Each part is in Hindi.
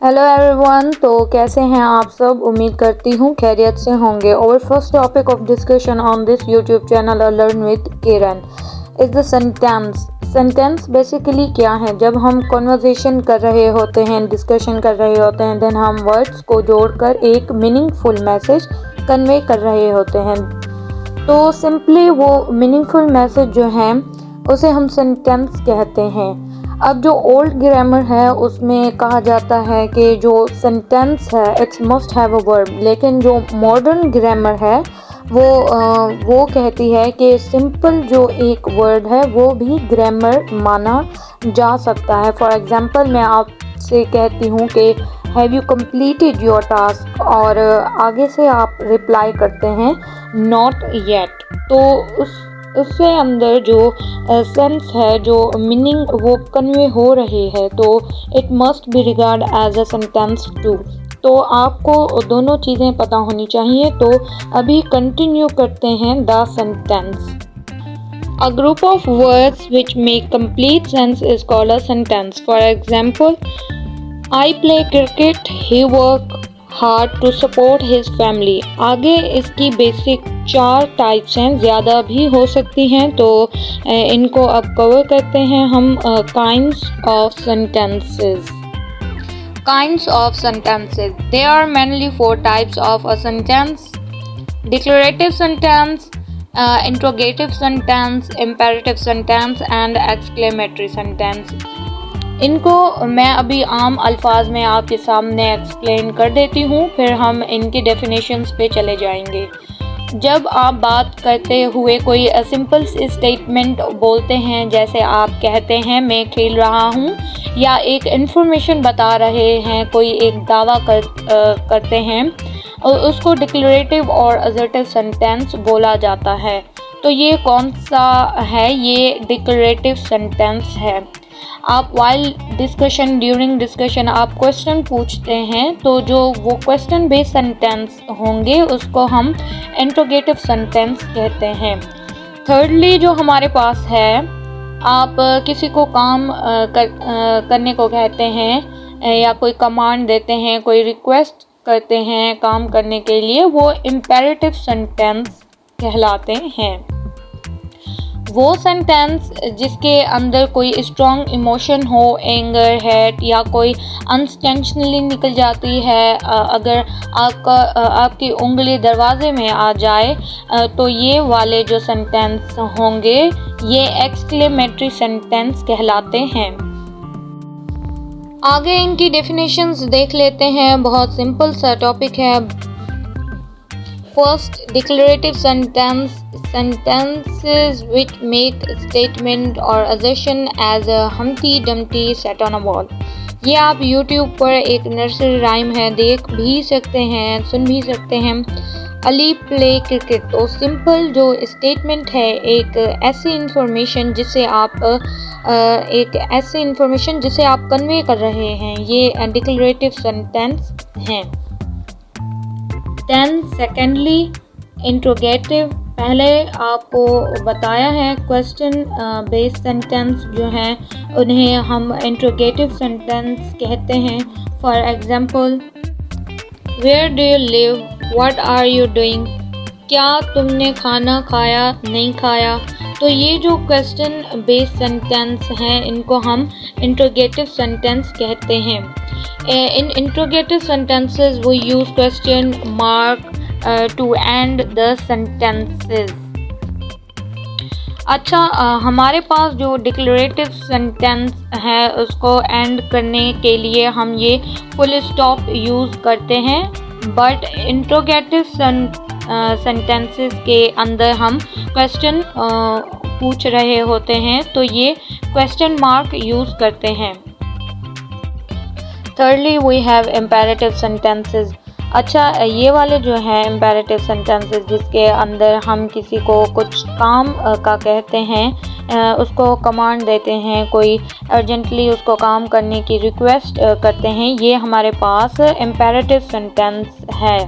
Hello everyone. तो कैसे हैं आप सब? उम्मीद करती हूँ खैरियत से होंगे। और first topic of discussion on this YouTube channel learn with Kiran is the sentence. Sentence basically क्या है? जब हम कन्वर्सेशन कर रहे होते हैं, डिस्कशन कर रहे होते हैं, देन हम वर्ड्स को जोड़कर एक मीनिंगफुल मैसेज कन्वे कर रहे होते हैं। तो सिंपली वो मीनिंगफुल मैसेज जो है उसे हम सेंटेंस कहते हैं। अब जो ओल्ड ग्रामर है उसमें कहा जाता है कि जो सेंटेंस है it's must have a verb, लेकिन जो मॉडर्न ग्रामर है वो कहती है कि सिंपल जो एक वर्ड है वो भी ग्रामर माना जा सकता है। फॉर एग्जांपल मैं आपसे कहती हूँ कि have you completed your task, और आगे से आप रिप्लाई करते हैं नॉट येट। तो उससे अंदर जो सेंस है, जो मीनिंग वो कन्वे हो रही है, तो it must be regard as a sentence too. तो आपको दोनों चीज़ें पता होनी चाहिए। तो अभी कंटिन्यू करते हैं the sentence. A group of words which make complete sense is called a sentence. For example, I play cricket, he work hard to support his family. आगे इसकी बेसिक 4 टाइप्स हैं, ज़्यादा भी हो सकती हैं, तो इनको अब कवर करते हैं हम। Kinds of sentences. Kinds of sentences. There are mainly 4 types of a sentence: declarative sentence, interrogative sentence, imperative sentence and exclamatory sentence. इनको मैं अभी आम अल्फाज में आपके सामने एक्सप्लेन कर देती हूँ, फिर हम इनकी डेफिनेशंस पे चले जाएंगे। जब आप बात करते हुए कोई सिंपल स्टेटमेंट बोलते हैं, जैसे आप कहते हैं मैं खेल रहा हूँ, या एक इन्फॉर्मेशन बता रहे हैं, कोई एक दावा करते हैं, उसको डिक्लेरेटिव और असर्टिव सेंटेंस बोला जाता है। तो ये कौन सा है? ये डिक्लेरेटिव सेंटेंस है। आप वाइल डिस्कशन, ड्यूरिंग डिस्कशन आप क्वेश्चन पूछते हैं, तो जो वो क्वेश्चन बेस्ड सेंटेंस होंगे उसको हम इंट्रोगेटिव सेंटेंस कहते हैं। थर्डली जो हमारे पास है, आप किसी को काम करने को कहते हैं या कोई कमांड देते हैं, कोई रिक्वेस्ट करते हैं काम करने के लिए, वो इम्पेरेटिव सेंटेंस कहलाते हैं। वो सेंटेंस जिसके अंदर कोई स्ट्रॉन्ग इमोशन हो, एंगर, हेट, या कोई अनइंटेंशनली निकल जाती है, अगर आपकी उंगली दरवाजे में आ जाए, तो ये वाले जो सेंटेंस होंगे ये एक्सक्लेमेटरी सेंटेंस कहलाते हैं। आगे इनकी डेफिनेशंस देख लेते हैं। बहुत सिंपल सा टॉपिक है। First, declarative sentence. Sentences which make a statement or assertion as a Humpty Dumpty sat on a wall. ये आप YouTube पर एक नर्सरी राइम है, देख भी सकते हैं, सुन भी सकते हैं। Ali play cricket. तो सिंपल जो स्टेटमेंट है, एक ऐसी इंफॉर्मेशन जिसे आप कन्वे कर रहे हैं, ये डिक्लेरेटिव सेंटेंस हैं। Then secondly interrogative. पहले आपको बताया है क्वेश्चन बेस्ड सेंटेंस जो हैं उन्हें हम इंट्रोगेटिव सेंटेंस कहते हैं। For example, where do you live, what are you doing, क्या तुमने खाना खाया, नहीं खाया। तो ये जो क्वेश्चन बेस्ड सेंटेंस हैं इनको हम इंट्रोगेटिव सेंटेंस कहते हैं। In interrogative sentences we use question mark to end the sentences. अच्छा, हमारे पास जो डिक्लेरेटिव सेंटेंस है उसको एंड करने के लिए हम ये फुल स्टॉप यूज़ करते हैं, बट इंट्रोगेटिव सेंटेंसेस के अंदर हम क्वेश्चन पूछ रहे होते हैं, तो ये क्वेश्चन मार्क यूज़ करते हैं। Thirdly, we have imperative sentences. अच्छा, ये वाले जो हैं imperative sentences जिसके अंदर हम किसी को कुछ काम का कहते हैं, उसको कमांड देते हैं, कोई अर्जेंटली उसको काम करने की रिक्वेस्ट करते हैं, ये हमारे पास imperative sentence है।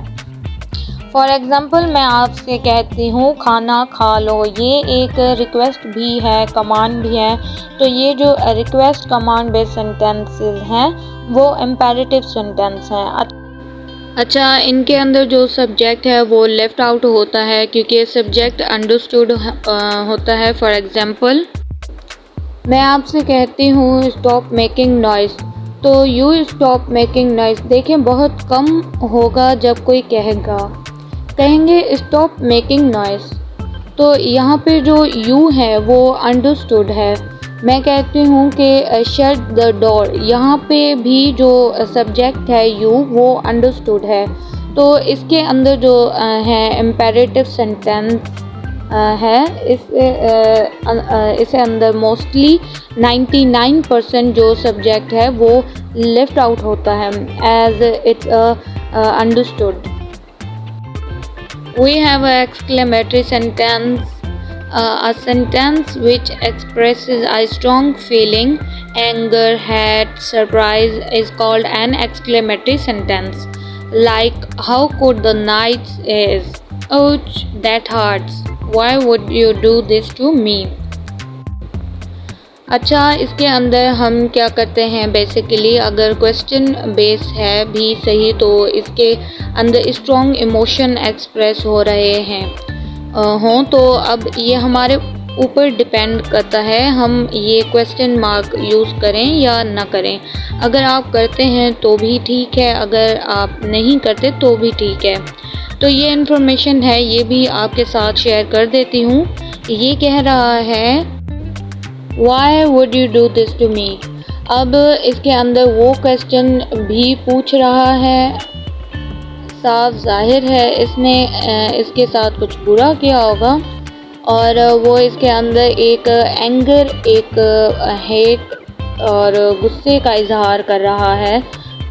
फॉर एग्ज़ाम्पल मैं आपसे कहती हूँ खाना खा लो, ये एक रिक्वेस्ट भी है, कमांड भी है। तो ये जो रिक्वेस्ट कमांड बेस्ड सेंटेंसेस हैं वो इम्पेरेटिव सेंटेंस हैं। अच्छा, इनके अंदर जो सब्जेक्ट है वो लेफ़्ट आउट होता है क्योंकि सब्जेक्ट अंडरस्टूड होता है। फॉर एग्ज़ाम्पल मैं आपसे कहती हूँ स्टॉप मेकिंग नॉइज़, तो यू स्टॉप मेकिंग नॉइज़ देखें बहुत कम होगा जब कोई कहेंगे स्टॉप मेकिंग नॉइज़। तो यहाँ पे जो यू है वो अंडरस्टूड है। मैं कहती हूँ कि शट द डोर, यहाँ पे भी जो सब्जेक्ट है यू वो अंडरस्टूड है। तो इसके अंदर जो है इम्पेरेटिव सेंटेंस है, इसे अंदर मोस्टली 99% जो सब्जेक्ट है वो लेफ्ट आउट होता है as it's understood. We have an exclamatory sentence, a sentence which expresses a strong feeling, anger, hate, surprise is called an exclamatory sentence. Like, how could the night is? Ouch, that hurts. Why would you do this to me? अच्छा, इसके अंदर हम क्या करते हैं बेसिकली, अगर क्वेश्चन बेस है भी सही तो इसके अंदर स्ट्रॉन्ग इमोशन एक्सप्रेस हो रहे हैं हों तो अब ये हमारे ऊपर डिपेंड करता है हम ये क्वेश्चन मार्क यूज़ करें या ना करें। अगर आप करते हैं तो भी ठीक है, अगर आप नहीं करते तो भी ठीक है। तो ये इन्फॉर्मेशन है, ये भी आपके साथ शेयर कर देती हूँ। ये कह रहा है Why would you do this to me? अब इसके अंदर वो क्वेश्चन भी पूछ रहा है, साफ जाहिर है इसने इसके साथ कुछ बुरा किया होगा और वो इसके अंदर एक एंगर, एक हेट और गुस्से का इजहार कर रहा है।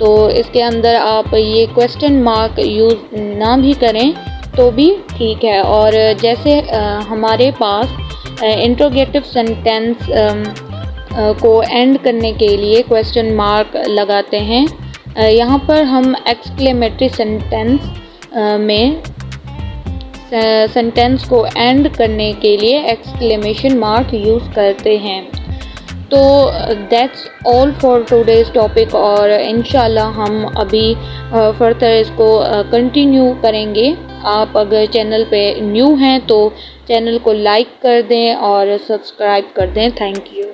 तो इसके अंदर आप ये क्वेश्चन मार्क यूज़ ना भी करें तो भी ठीक है। और जैसे हमारे पास इंट्रोगेटिव सेंटेंस को एंड करने के लिए क्वेश्चन मार्क लगाते हैं, यहाँ पर हम एक्सक्लेमेटरी सेंटेंस में सेंटेंस को एंड करने के लिए एक्सक्लेमेशन मार्क यूज़ करते हैं। तो that's all for today's topic और इंशाल्लाह हम अभी फर्दर इसको कंटिन्यू करेंगे। आप अगर चैनल पे न्यू हैं तो चैनल को लाइक कर दें और सब्सक्राइब कर दें। Thank you.